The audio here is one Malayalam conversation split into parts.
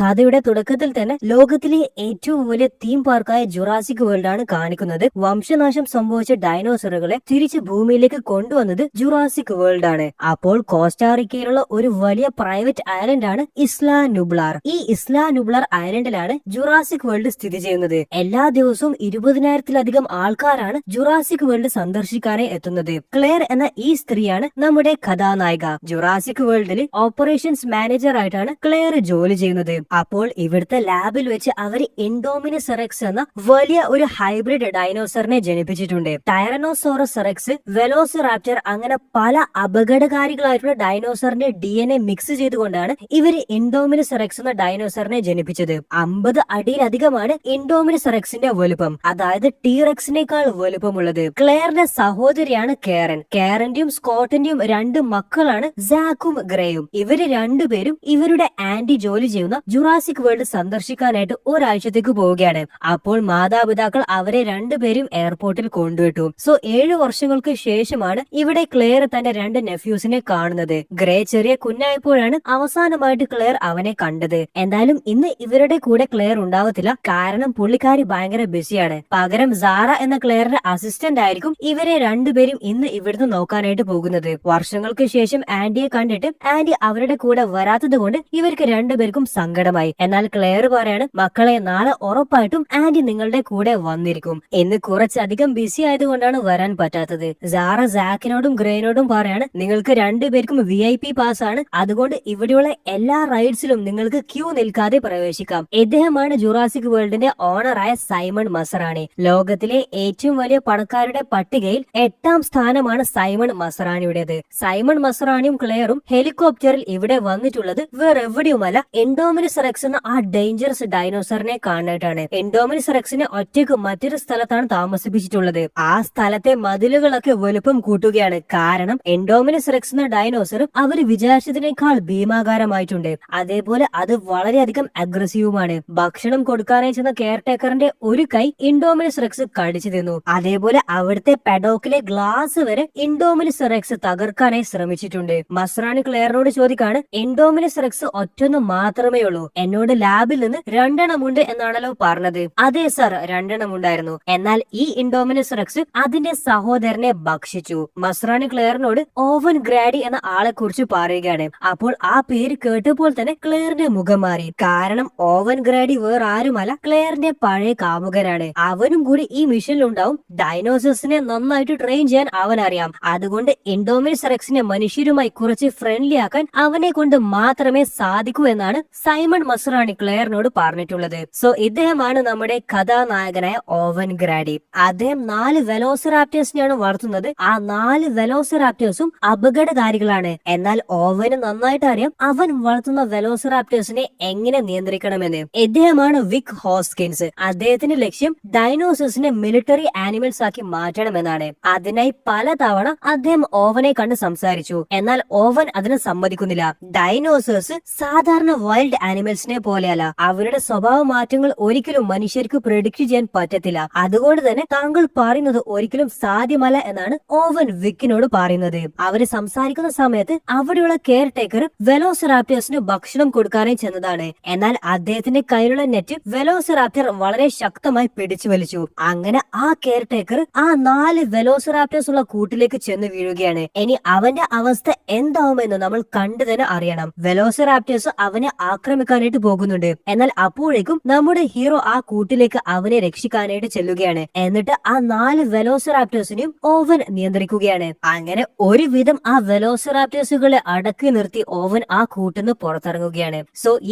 കഥയുടെ തുടക്കത്തിൽ തന്നെ ലോകത്തിലെ ഏറ്റവും വലിയ തീം പാർക്കായ ജുറാസിക് വേൾഡ് ആണ് കാണിക്കുന്നത്. വംശനാശം സംഭവിച്ച ഡൈനോസറുകളെ തിരിച്ച് ഭൂമിയിലേക്ക് കൊണ്ടുവന്നത് ജുറാസിക് വേൾഡ് ആണ്. അപ്പോൾ കോസ്റ്റാറിക്കയിലുള്ള ഒരു വലിയ പ്രൈവറ്റ് ഐലൻഡ് ആണ് ഇസ്ലാ നുബ്ലാർ. ഈ ഇസ്ലാ നുബ്ലാർ ഐലൻഡിലാണ് ജുറാസിക് വേൾഡ് സ്ഥിതി ചെയ്യുന്നത്. എല്ലാ ദിവസവും 20,000-ലധികം ആൾക്കാരാണ് ജുറാസിക് വേൾഡ് സന്ദർശിക്കാനായി എത്തുന്നത്. ക്ലെയർ എന്ന ഈ സ്ത്രീയാണ് നമ്മുടെ കഥാനായിക. ജുറാസിക് വേൾഡിൽ ഓപ്പറേഷൻസ് മാനേജർ ആയിട്ടാണ് ക്ലെയർ ജോലി ചെയ്യുന്നത്. അപ്പോൾ ഇവിടുത്തെ ലാബിൽ വെച്ച് അവർ ഇൻഡോമിനസ് റെക്സ് എന്ന വലിയ ഒരു ഹൈബ്രിഡ് ഡൈനോസറിനെ ജനിപ്പിച്ചിട്ടുണ്ട്. ടൈറനോസോറസ് റെക്സ്, വെലോസിറാപ്റ്റർ അങ്ങനെ പല അപകടകാരികളായിട്ടുള്ള ഡൈനോസറിന്റെ DNA മിക്സ് ചെയ്തുകൊണ്ടാണ് ഇവർ ഇൻഡോമിനസ് റെക്സ് എന്ന ഡൈനോസറിനെ ജനിപ്പിച്ചത്. 50 അടിയിലധികമാണ് ഇൻഡോമിനസ് റെക്സിന്റെ വലുപ്പം, അതായത് ടീറെക്സിനേക്കാൾ വലുപ്പമുള്ളത്. ക്ലെയറിന്റെ സഹോദരിയാണ് കേരൻ. കേരന്റെയും സ്കോട്ടിന്റെയും 2 മക്കളാണ് സാക്കും ഗ്രേയും. ഇവര് രണ്ടുപേരും ഇവരുടെ ആന്റി ജോലി ചെയ്യുന്ന ജുറാസിക് വേൾഡ് സന്ദർശിക്കാനായിട്ട് ഒരാഴ്ചത്തേക്ക് പോവുകയാണ്. അപ്പോൾ മാതാപിതാക്കൾ അവരെ രണ്ടുപേരും എയർപോർട്ടിൽ കൊണ്ടുവിട്ടു. 7 വർഷങ്ങൾക്ക് ശേഷമാണ് ഇവിടെ ക്ലെയർ തന്റെ 2 നെഫ്യൂസിനെ കാണുന്നത്. ഗ്രേ ചെറിയ കുഞ്ഞായപ്പോഴാണ് അവസാനമായിട്ട് ക്ലെയർ അവനെ കണ്ടത്. എന്തായാലും ഇന്ന് ഇവരുടെ കൂടെ ക്ലെയർ ഉണ്ടാവത്തില്ല, കാരണം പുള്ളിക്കാരി ഭയങ്കര ബിസിയാണ്. പകരം സാറ എന്ന ക്ലെയറിന്റെ അസിസ്റ്റന്റ് ആയിരിക്കും ഇവരെ രണ്ടുപേരും ഇന്ന് ഇവിടുന്ന് നോക്കാനായിട്ട് പോകുന്നത്. വർഷങ്ങൾക്ക് ശേഷം ആന്റിയെ കണ്ടിട്ട് ആന്റി അവരുടെ കൂടെ വരാത്തത് കൊണ്ട് ഇവർക്ക് രണ്ടുപേർക്കും സങ്കടമായി. എന്നാൽ ക്ലെയർ പറയാണ്, മക്കളെ നാളെ ഉറപ്പായിട്ടും ആന്റി നിങ്ങളുടെ കൂടെ വന്നിരിക്കും. ഇന്ന് കുറച്ചധികം ബിസി ആയതുകൊണ്ടാണ് വരാൻ പറ്റാത്തത്. സാറ സാക്കിനോടും ഗ്രേനോടും പറയാണ്, നിങ്ങൾക്ക് രണ്ടുപേർക്കും VIP പാസ് ആണ്, അതുകൊണ്ട് ഇവിടെയുള്ള എല്ലാ റൈഡ്സിലും നിങ്ങൾക്ക് ക്യൂ നിൽക്കാതെ പ്രവേശിക്കാം. ഇദ്ദേഹമാണ് ജുറാസിക് വേൾഡിന്റെ ഓണറായ സൈമൺ മസറാണി. ലോകത്തിലെ ഏറ്റവും വലിയ പണക്കാരുടെ പട്ടികയിൽ 8ാം സ്ഥാനമാണ് സൈമൺ മസറാണിയുടേത്. സൈമൺ മസറാണിയും ക്ലെയറും ഹെലികോപ്റ്ററിൽ ഇവിടെ വന്നിട്ടുള്ളത് വേറെ എവിടെയുമല്ല, ഇൻഡോമിനസ് റെക്സ് എന്ന ആ ഡേഞ്ചറസ് ഡൈനോസറിനെ കാണാനായിട്ടാണ്. ഇൻഡോമിനസ് റെക്സിനെ ഒറ്റയ്ക്ക് മറ്റൊരു സ്ഥലത്താണ് താമസിപ്പിച്ചിട്ടുള്ളത്. ആ സ്ഥലത്തെ മതിലുകളൊക്കെ വലുപ്പം കൂട്ടുകയാണ്. കാരണം ഇൻഡോമിനസ് റെക്സ് എന്ന ഡൈനോസർ അവർ വിചാരിച്ചതിനേക്കാൾ ഭീമാകാരമായിട്ടുണ്ട്. അതേപോലെ അത് വളരെയധികം അഗ്രസീവുമാണ്. ഭക്ഷണം കൊടുക്കാനായി ചെന്ന കെയർടേക്കറിന്റെ ഒരു കൈ ഇൻഡോമിനസ് റെക്സ് കടിച്ചു തിന്നു. അതേപോലെ അവിടുത്തെ പെഡോക്കിലെ ഗ്ലാസ് വരെ ഇൻഡോമിനസ് റെക്സ് തകർക്കാനായി ശ്രമിച്ചിട്ടുണ്ട്. മസ്രാണി ക്ലെയറിനോട് ചോദിക്കാണ്, ഇൻഡോമിനസ് റെക്സ് ഒറ്റൊന്ന് മാത്രമേ ഉള്ളൂ, എന്നോട് ലാബിൽ നിന്ന് 2 എണ്ണമുണ്ട് എന്നാണല്ലോ പറഞ്ഞത്. അതെ സർ, 2 എണ്ണം ഉണ്ടായിരുന്നു. എന്നാൽ ഈ ഇൻഡോമിനസ് റെക്സ് അതിന്റെ സഹോദരനെ ഭക്ഷിച്ചു. മസ്രാണി ക്ലെയറിനോട് ഓവൻ ഗ്രാഡി എന്ന ആളെ കുറിച്ച് പറയുകയാണ്. അപ്പോൾ ആ പേര് കേട്ടപ്പോൾ തന്നെ ക്ലെയറിന്റെ മുഖം മാറി. കാരണം ഓവൻ ഗ്രാഡി വേറെ ആരുമല്ല, ക്ലെയറിന്റെ പഴയ കാമുകനാണ്. അവനും കൂടി ഈ മിഷനിൽ ഉണ്ടാവും. ഡൈനോസേഴ്സിനെ നന്നായിട്ട് ട്രെയിൻ ചെയ്യാൻ അവൻ അറിയാം. അതുകൊണ്ട് ഇൻഡോമിനസ് റെക്സിനെ മനുഷ്യരുമായി കുറച്ച് ഫ്രണ്ട്ലി ആക്കാൻ അവനെ കൊണ്ട് മാത്രമേ സാധിക്കൂ എന്നാണ് സൈമൺ മസറാണി ക്ലെയറിനോട് പറഞ്ഞിട്ടുള്ളത്. ഇദ്ദേഹമാണ് നമ്മുടെ കഥാനായകനായ ഓവൻ ഗ്രാഡി. അദ്ദേഹം 4 വെലോസിറാപ്റ്റേഴ്സിനെയാണ് വളർത്തുന്നത്. ആ 4 വെലോസിറാപ്റ്റേഴ്സും അപകടകാരികളാണ്. എന്നാൽ ഓവന് നന്നായിട്ട് അറിയാം അവൻ വളർത്തുന്ന വെലോസിറാപ്റ്റേഴ്സിനെ എങ്ങനെ നിയന്ത്രിക്കണമെന്ന്. ഇദ്ദേഹമാണ് വിക് ഹോസ്കിൻസ്. അദ്ദേഹത്തിന്റെ ലക്ഷ്യം ഡൈനോസേഴ്സിനെ മിലിറ്ററി ആനിമൽസ് ആക്കി മാറ്റണമെന്നാണ്. അതിനായി പലതവണ അദ്ദേഹം ഓവനെ കണ്ട് സംസാരിച്ചു. എന്നാൽ ഓവൻ അതിന് സമ്മതിക്കുന്നില്ല. ഡൈനോസേഴ്സ് സാധാരണ വൈൽഡ് ആനിമൽസിനെ പോലെയല്ല. അവരുടെ സ്വഭാവ മാറ്റങ്ങൾ ഒരിക്കലും മനുഷ്യർക്ക് പ്രെഡിക്റ്റ് ചെയ്യാൻ പറ്റത്തില്ല. അതുകൊണ്ട് തന്നെ താങ്കൾ പറയുന്നത് ഒരിക്കലും സാധ്യമല്ല എന്നാണ് ഓവൻ വിക്കിനോട് പറയുന്നത്. അവര് സംസാരിക്കുന്ന സമയത്ത് അവിടെയുള്ള കെയർ ടേക്കർ വെലോസിറാപ്റ്റേഴ്സിന് ഭക്ഷണം കൊടുക്കാനായി ചെന്നതാണ്. എന്നാൽ അദ്ദേഹത്തിന്റെ കയ്യിലുള്ള നെറ്റ് വെലോസിറാപ്റ്റർ വളരെ ശക്തമായി പിടിച്ചു വലിച്ചു. അങ്ങനെ ആ കെയർ ടേക്കർ ആ 4 വെലോസിറാപ്റ്റേഴ്സ് ഉള്ള കൂട്ടിലേക്ക് ചെന്ന് വീഴുകയാണ്. ഇനി അവന്റെ അവസ്ഥ എന്താവുമെന്ന് നമ്മൾ കണ്ടു തന്നെ അറിയണം. വെലോസിറാപ്റ്റേഴ്സ് അവനെ ആക്രമിക്കാനായിട്ട് പോകുന്നുണ്ട്. എന്നാൽ അപ്പോഴേക്കും നമ്മുടെ ഹീറോ ആ കൂട്ടിലേക്ക് അവനെ രക്ഷിക്കാനായിട്ട് ചെല്ലുകയാണ്. എന്നിട്ട് ആ 4 വെലോസിറാപ്റ്റേഴ്സിനെയും ഓവൻ നിയന്ത്രിക്കുകയാണ്. അങ്ങനെ ഒരുവിധം ആ വെലോസിറാപ്റ്റേഴ്സുകളെ അടക്കി നിർത്തി ഓവൻ ആ കൂട്ടിന്ന് പുറത്തിറങ്ങുകയാണ്.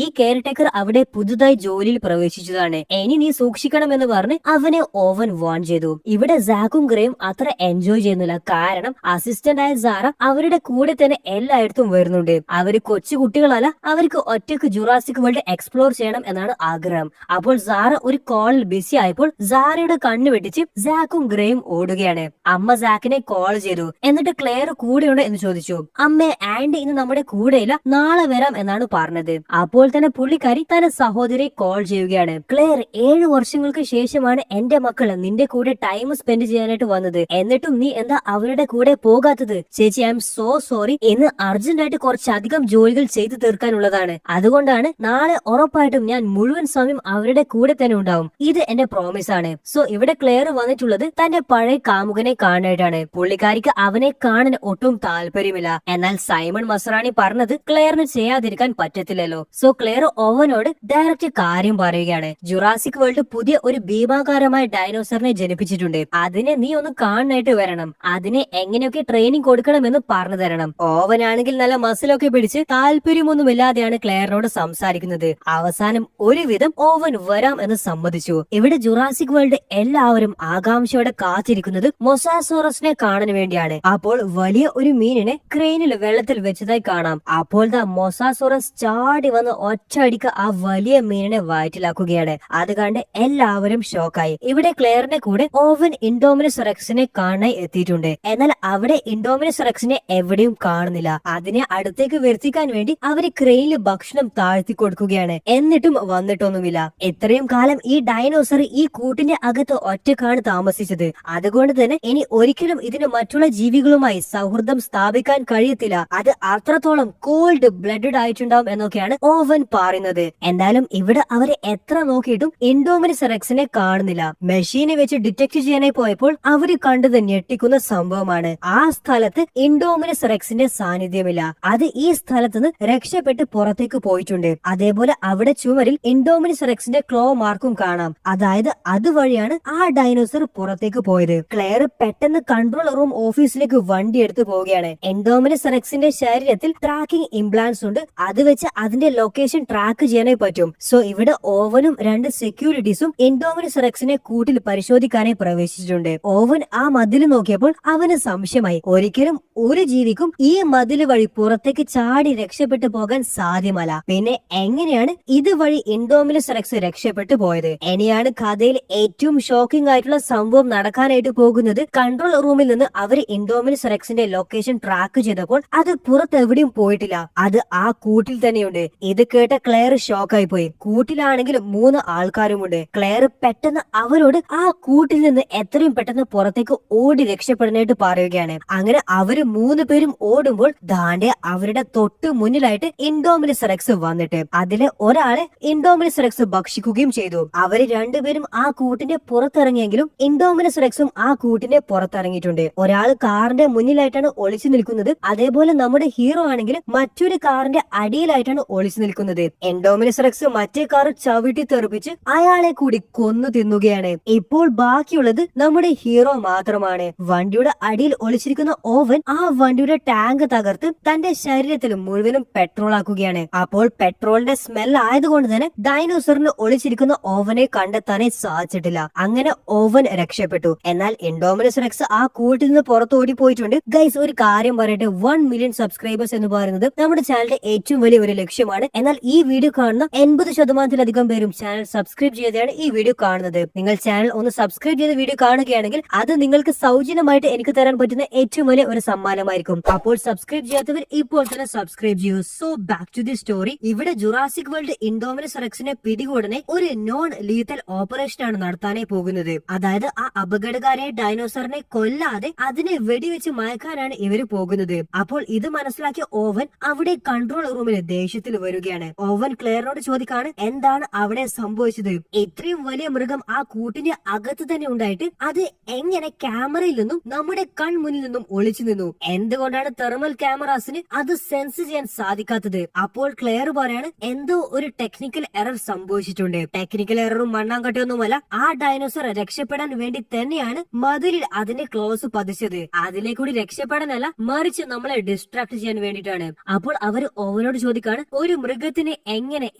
ഈ കെയർ ടേക്കർ അവിടെ പുതുതായി ജോലിയിൽ പ്രവേശിച്ചതാണ്. ഇനി നീ സൂക്ഷിക്കണമെന്ന് പറഞ്ഞ് അവനെ ഓവൻ വാൺ ചെയ്തു. ഇവിടെ സാക്കും ഗ്രേയും അത്ര എൻജോയ് ചെയ്യുന്നില്ല. കാരണം അസിസ്റ്റന്റ് ആയ സാറ അവരുടെ കൂടെ തന്നെ എല്ലായിടത്തും വരുന്നുണ്ട്. അവര് കൊച്ചു കുട്ടികളല്ല, അവർക്ക് ഒറ്റയ്ക്ക് ജുറാസിക് വേൾഡ് എക്സ്പ്ലോർ ചെയ്യണം എന്നാണ് ആഗ്രഹം. അപ്പോൾ സാറ ഒരു കോളിൽ ബിസി ആയപ്പോൾ സാറയുടെ കണ്ണു വെട്ടിച്ച് സാക്കും ഗ്രേയും ഓടുകയാണ്. അമ്മ സാക്കിനെ കോൾ ചെയ്തു. എന്നിട്ട് ക്ലെയർ കൂടെയുണ്ട് എന്ന് ചോദിച്ചു. അമ്മേ, ആന്റി ഇന്ന് നമ്മുടെ കൂടെയില്ല, നാളെ വരാം എന്നാണ് പറഞ്ഞത്. അപ്പോൾ തന്നെ പുള്ളിക്കാരി തന്റെ സഹോദരിയെ കോൾ ചെയ്യുകയാണ്. ക്ലെയർ, 7 വർഷങ്ങൾക്ക് ശേഷമാണ് എന്റെ മക്കൾ നിന്റെ കൂടെ ടൈം സ്പെൻഡ് ചെയ്യാനായിട്ട് വന്നത്. എന്നിട്ടും നീ എന്താ അവരുടെ കൂടെ പോകാത്തത്? ചേച്ചി, ഐ എം സോ സോറി. ഇന്ന് അർജന്റ് ആയിട്ട് കുറച്ചധികം ജോലികൾ ചെയ്തു തീർക്കാനുള്ളതാണ്. അതുകൊണ്ടാണ് നാളെ ഉറപ്പായിട്ടും ഞാൻ മുഴുവൻ സമയം അവരുടെ കൂടെ തന്നെ ഉണ്ടാവും. ഇത് എന്റെ പ്രോമിസ് ആണ്. സോ ഇവിടെ ക്ലെയർ വന്നിട്ടുള്ളത് തന്റെ പഴയ കാമുകനെ കാണാനായിട്ടാണ്. പുള്ളിക്കാരിക്ക് അവനെ കാണാൻ ഒട്ടും താല്പര്യമില്ല. എന്നാൽ സൈമൺ മസ്രാണി പറഞ്ഞത് ക്ലെയറിന് ചെയ്യാതിരിക്കാൻ പറ്റത്തില്ലല്ലോ. സോ ക്ലെയർ ഓവനോട് ഡയറക്റ്റ് കാര്യം പറയുകയാണ്. ജുറാസിക് വേൾഡ് പുതിയ ഒരു ഭീമാകാരമായ ഡൈനോസറിനെ ജനിപ്പിച്ചിട്ടുണ്ട്. അതിനെ നീ ഒന്ന് കാണാനായിട്ട് വരണം. അതിനെ എങ്ങനെയൊക്കെ ട്രെയിനിങ് കൊടുക്കണമെന്ന് പറഞ്ഞു തരണം. ഓവനാണെങ്കിൽ നല്ല മസിലൊക്കെ പിടിച്ച് താല്പര്യമൊന്നുമില്ലാതെയാണ് ക്ലെയറിനോട് സംസാരിക്കുന്നത്. അവസാനം ഒരുവിധം ഓവൻ വരാം എന്ന് സമ്മതിച്ചു. ഇവിടെ ജുറാസിക് വേൾഡ് എല്ലാവരും ആകാംക്ഷയോടെ കാത്തിരിക്കുന്നത് മൊസാസോറസിനെ കാണാൻ വേണ്ടിയാണ്. അപ്പോൾ വലിയ ഒരു മീനിനെ ക്രെയിനിൽ വെള്ളത്തിൽ വെച്ചതായി കാണാം. അപ്പോൾ മൊസാസോറസ് ചാടി വന്ന് ഒറ്റയടിക്ക് ആ വലിയ മീനിനെ വയറ്റിലാക്കുകയാണ്. അത് കണ്ട് എല്ലാവരും ഷോക്കായി. ഇവിടെ ക്ലെയറിന്റെ കൂടെ ഓവൻ ഇൻഡോമിനസ് റെക്സിനെ കാണാൻ എത്തിയിട്ടുണ്ട്. എന്നാൽ അവിടെ ഇൻഡോമിനസ് റെക്സിനെ എവിടെയും കാണുന്നില്ല. അതിനെ അടുത്തേക്ക് വരുത്തിക്കാൻ വേണ്ടി അവര് ക്രെയിനിൽ ഭക്ഷണം താഴ്ത്തി കൊടുക്കുകയാണ്. എന്നിട്ടും വന്നിട്ടൊന്നുമില്ല. ഇത്രയും കാലം ഈ ഡൈനോസർ ഈ കൂട്ടിന്റെ അകത്ത് ഒറ്റക്കാണ് താമസിച്ചത്. അതുകൊണ്ട് തന്നെ ഇനി ഒരിക്കലും ഇതിന് മറ്റുള്ള ജീവികളുമായി സൗഹൃദം സ്ഥാപിക്കാൻ കഴിയത്തില്ല. അത് അത്രത്തോളം കോൾഡ് ബ്ലഡഡ് ആയിട്ടുണ്ടാവും എന്നൊക്കെയാണ് ഓവൻ പറയുന്നത്. എന്തായാലും ഇവിടെ അവരെ എത്ര നോക്കിയിട്ടും ഇൻഡോമിനസ് റെക്സിനെ കാണുന്നില്ല. മെഷീനെ വെച്ച് ഡിറ്റക്ട് ചെയ്യാനായി പോയപ്പോൾ അവര് കണ്ടത് ഞെട്ടിക്കുന്ന സംഭവമാണ്. ആ സ്ഥലത്ത് ഇൻഡോമിനസ് റെക്സിന്റെ സാന്നിധ്യമില്ല. അത് ഈ സ്ഥലത്തുനിന്ന് രക്ഷപ്പെട്ട് പുറത്തേക്ക് പോയിട്ടുണ്ട്. അതേപോലെ അവിടെ ചുമരിൽ ഇൻഡോമിനസ് റെക്സിന്റെ ക്ലോ മാർക്കും കാണാം. അതായത് അതുവഴിയാണ് ആ ഡൈനോസർ പുറത്തേക്ക് പോയത്. ക്ലെയർ പെട്ടെന്ന് കൺട്രോൾ റൂം ഓഫീസിലേക്ക് വണ്ടി എടുത്തു പോവുകയാണ്. ഇൻഡോമിനസ് റെക്സിന്റെ ശരീരത്തിൽ ട്രാക്കിംഗ് ഇംപ്ലാന്റ്സ് ഉണ്ട്. അത് വെച്ച് അതിന്റെ ലൊക്കേഷൻ ട്രാക്ക് ചെയ്യാനായി പറ്റും. സോ ഇവിടെ ഓവനും രണ്ട് സെക്യൂരിറ്റീസും ഇൻഡോമിനസ് റെക്സിനെ കൂട്ടിൽ പരിശോധിക്കാനായി പ്രവേശിച്ചിട്ടുണ്ട്. ഓവൻ ആ മതിൽ നോക്കിയപ്പോൾ അവന് സംശയമായി. ഒരിക്കലും ഒരു ജീവിക്കും ഈ മതിൽ വഴി പുറത്തേക്ക് ചാടി രക്ഷപ്പെട്ടു പോകാൻ സാധ്യമല്ല. പിന്നെ എങ്ങനെയാണ് ഇതുവഴി ഇൻഡോമിനസ് റെക്സ് രക്ഷപ്പെട്ടു പോയത്? ഇനിയാണ് കഥയിൽ ഏറ്റവും ഷോക്കിംഗ് ആയിട്ടുള്ള സംഭവം നടക്കാനായിട്ട് പോകുന്നത്. കൺട്രോൾ റൂമിൽ നിന്ന് അവർ ഇൻഡോമിനസ് റെക്സിന്റെ ലൊക്കേഷൻ ട്രാക്ക് ചെയ്തപ്പോൾ അത് പുറത്തെവിടെയും പോയിട്ടില്ല. അത് ആ കൂട്ടിൽ തന്നെയുണ്ട്. ഇത് കേട്ട ക്ലെയർ ഷോക്കായി പോയി. കൂട്ടിലാണെങ്കിൽ 3 ആൾക്കാരുമുണ്ട്. ക്ലെയർ പെട്ടെന്ന് അവരോട് ആ കൂട്ടിൽ നിന്ന് എത്രയും പെട്ടെന്ന് പുറത്തേക്ക് ഓടി രക്ഷപ്പെടാനായിട്ട് പറയുകയാണ്. അങ്ങനെ അവര് 3 പേരും ഓടുമ്പോൾ ദാണ്ടെ അവരുടെ തൊട്ട് മുന്നിലായിട്ട് ഇൻഡോമിനസ് റെക്സ് വന്നിട്ട് അതിലെ ഒരാളെ ഇൻഡോമിനസ് റെക്സ് ഭക്ഷിക്കുകയും ചെയ്തു. അവര് രണ്ടുപേരും ആ കൂട്ടിന്റെ പുറത്തിറങ്ങിയെങ്കിലും ഇൻഡോമിനസ് റെക്സും ആ കൂട്ടിന്റെ പുറത്തിറങ്ങിയിട്ടുണ്ട്. ഒരാൾ കാറിന്റെ മുന്നിലായിട്ടാണ് ഒളിച്ചു നിൽക്കുന്നത്. അതേപോലെ നമ്മുടെ ഹീറോ ആണെങ്കിൽ മറ്റൊരു കാറിന്റെ അടിയിലായിട്ടാണ് ഒളിച്ചു നിൽക്കുന്നത്. ഇൻഡോമിനസ് റെക്സ് മറ്റേ കാർ ചവിട്ടി തെറിപ്പിച്ച് അയാളെ കൂടി കൊന്നു തിന്നുകയാണ്. ഇപ്പോൾ ബാക്കിയുള്ളത് നമ്മുടെ ഹീറോ മാത്രമാണ്. വണ്ടിയുടെ അടിയിൽ ഒളിച്ചിരിക്കുന്ന ഓവൻ ആ വണ്ടിയുടെ ടാങ്ക് തകർത്ത് തന്റെ ശരീരത്തിൽ മുഴുവനും പെട്രോൾ ആക്കുകയാണ്. അപ്പോൾ പെട്രോളിന്റെ സ്മെൽ ആയതുകൊണ്ട് തന്നെ ഡൈനോസറിന് ഒളിച്ചിരിക്കുന്ന ഓവനെ കണ്ടെത്താനേ സാധിച്ചിട്ടില്ല. അങ്ങനെ ഓവൻ രക്ഷപ്പെട്ടു. എന്നാൽ ഇൻഡോമിനസ് റെക്സ് ആ കൂട്ടിൽ നിന്ന് പുറത്തോടി പോയിട്ടുണ്ട്. ഗൈസ്, ഒരു കാര്യം പറയട്ടെ, 1 മില്യൺ സബ്സ്ക്രൈബേഴ്സ് എന്ന് പറയുന്നത് നമ്മുടെ ചാനലിന്റെ ഏറ്റവും വലിയ ഒരു ലക്ഷ്യമാണ്. എന്നാൽ ഈ വീഡിയോ കാണുന്ന 80% പേരും ചാനൽ സബ്സ്ക്രൈബ് ചെയ്താണ് ഈ വീഡിയോ കാണുന്നത്. നിങ്ങൾ ചാനൽ ഒന്ന് സബ്സ്ക്രൈബ് ചെയ്ത വീഡിയോ കാണുകയാണെങ്കിൽ അത് നിങ്ങൾക്ക് സൗജന്യമായിട്ട് എനിക്ക് തരാൻ പറ്റുന്ന ഏറ്റവും വലിയ ഒരു സമ്മാനമായിരിക്കും. അപ്പോൾ സബ്സ്ക്രൈബ് ചെയ്യാത്തവർ ഇപ്പോൾ തന്നെ സബ്സ്ക്രൈബ് ചെയ്യൂ. So back to the story. ഇവിടെ ജുറാസിക് വേൾഡ് ഇൻഡോമിനസ് റെക്സിനെ പിടികൂടനെ ഒരു നോൺ ലീതൽ ഓപ്പറേഷൻ ആണ് നടത്താനായി പോകുന്നത്. അതായത് ആ അപകടകാരിയായ ഡൈനോസറിനെ കൊല്ലാതെ അതിനെ വെടിവെച്ച് മയക്കാനാണ് ഇവര് പോകുന്നത്. അപ്പോൾ ഇത് മനസ്സിലാക്കിയ ഓവൻ അവിടെ കൺട്രോൾ റൂമിൽ ദേഷ്യത്തിൽ വരികയാണ്. ഓവൻ ക്ലെയറിനോട് ചോദിക്കാണ് എന്താണ് അവിടെ സംഭവിച്ചത്. ഇത്രയും വലിയ മൃഗം ആ കൂട്ടിന്റെ അകത്ത് തന്നെ ഉണ്ടായിട്ട് അത് എങ്ങനെ ക്യാമറയിൽ നിന്നും നമ്മുടെ കൺമുന്നിൽ നിന്നും ഒളിച്ചു നിന്നു? എന്തുകൊണ്ടാണ് തെർമൽ ക്യാമറാസിന് അത് സെൻസ് ചെയ്യാൻ സാധിക്കാത്തത്? അപ്പോൾ ക്ലെയർ പറയാണ് എന്തോ ഒരു ടെക്നിക്കൽ എറർ സംഭവിച്ചിട്ടുണ്ട്. ടെക്നിക്കൽ എററും മണ്ണാങ്കട്ടയൊന്നുമല്ല, ആ ഡൈനോസർ രക്ഷപ്പെടാൻ വേണ്ടി തന്നെയാണ് മതിലിൽ അതിന്റെ ക്ലോസ് പതിച്ചത്. അതിലെ കൂടി രക്ഷപ്പെടാനല്ല, മറിച്ച് നമ്മളെ ഡിസ്ട്രാക്ട് ചെയ്യാൻ വേണ്ടിയിട്ടാണ്. അപ്പോൾ അവർ ഓവനോട് ചോദിക്കാണ് ഒരു മൃഗത്തിന് എങ്ങനെ